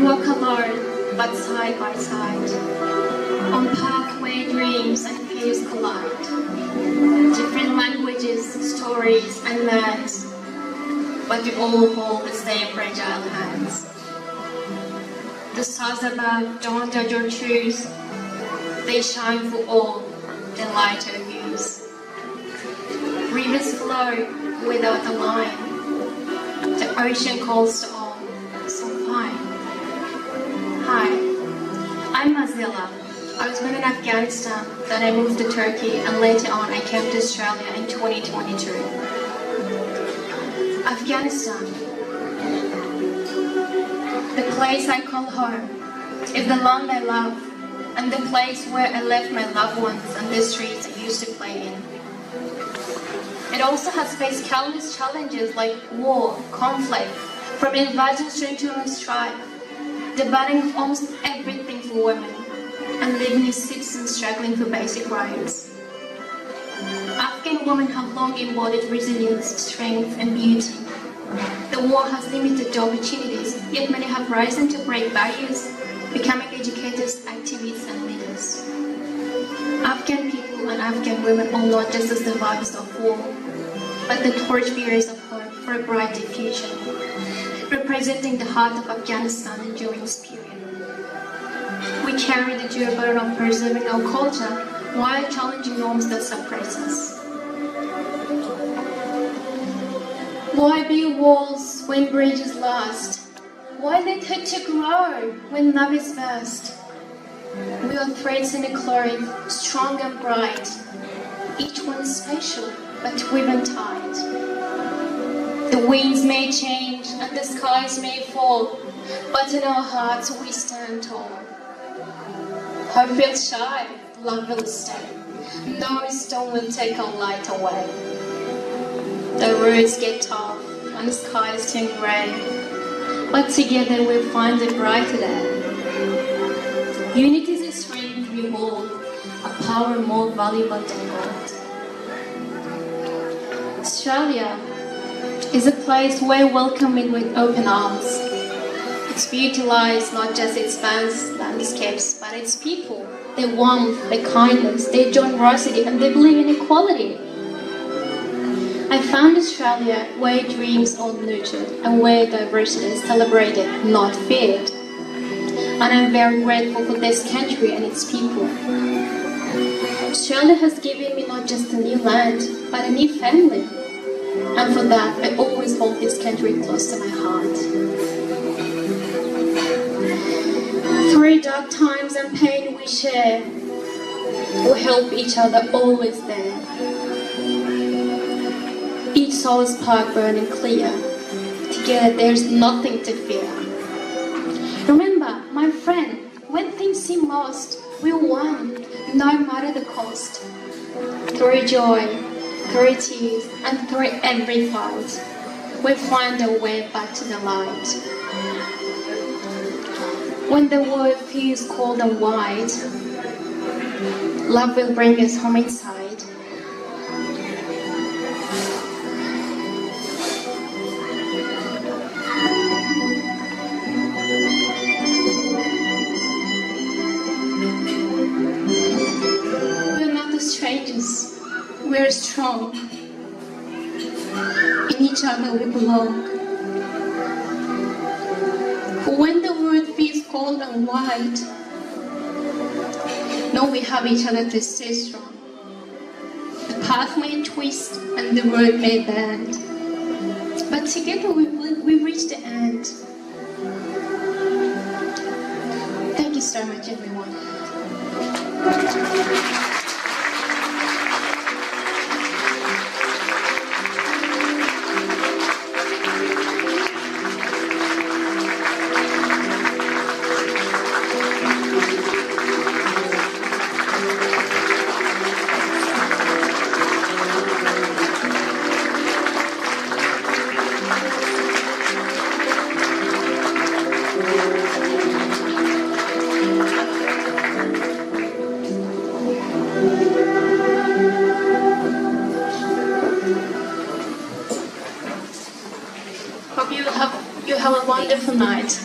walk alone, but side by side, on path where dreams and fears collide. Different languages, stories and lands, but we all hold the same fragile hands. The stars above don't judge or choose, they shine for all the lighter views. Rivers flow without a line, the ocean calls to all, so fine. Hi, I'm Mazila. I was born in Afghanistan, then I moved to Turkey, and later on I came to Australia in 2022. Afghanistan, the place I call home, is the land I love, and the place where I left my loved ones and the streets I used to play in. It also has faced countless challenges like war, conflict, from invasions to internal strife, the banning of almost everything for women, and leaving citizens struggling for basic rights. Afghan women have long embodied resilience, strength, and beauty. The war has limited the opportunities, yet many have risen to break barriers, becoming educators, activists, and leaders. Afghan people and Afghan women are not just the survivors of war, but the torchbearers of hope for a brighter future, representing the heart of Afghanistan during this period. We carry the dual burden of preserving our culture while challenging norms that suppress us. Why build walls when bridges last? Why let hate to grow when love is vast? We are threads in a cloth, strong and bright. Each one is special, but woven tight. The winds may change and the skies may fall, but in our hearts we stand tall. Hope will shine, love will stay. No stone will take our light away. The roads get tough and the skies turn grey, but together we'll find a brighter day. Unity is a strength we hold, a power more valuable than gold. Australia is a place where welcoming with open arms. Its beauty lies not just its vast landscapes, but its people, their warmth, their kindness, their generosity, and they believe in equality. I found Australia where dreams are nurtured and where diversity is celebrated, not feared. And I'm very grateful for this country and its people. Australia has given me not just a new land, but a new family. And for that, I always hold this country close to my heart. Through dark times and pain we share, we help each other always there. Each soul spark burning clear. Together there's nothing to fear. Remember, my friend, when things seem lost, we're one, no matter the cost. Through joy, through tears, and through every fight, we find our way back to the light. When the world feels cold and wide, love will bring us home inside. We're not the strangers, we're strong. In each other we belong. When the world feels cold and white, know we have each other to stay strong. The path may twist and the road may bend, but together we reach the end. Thank you so much, everyone. wonderful night.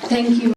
Thank you.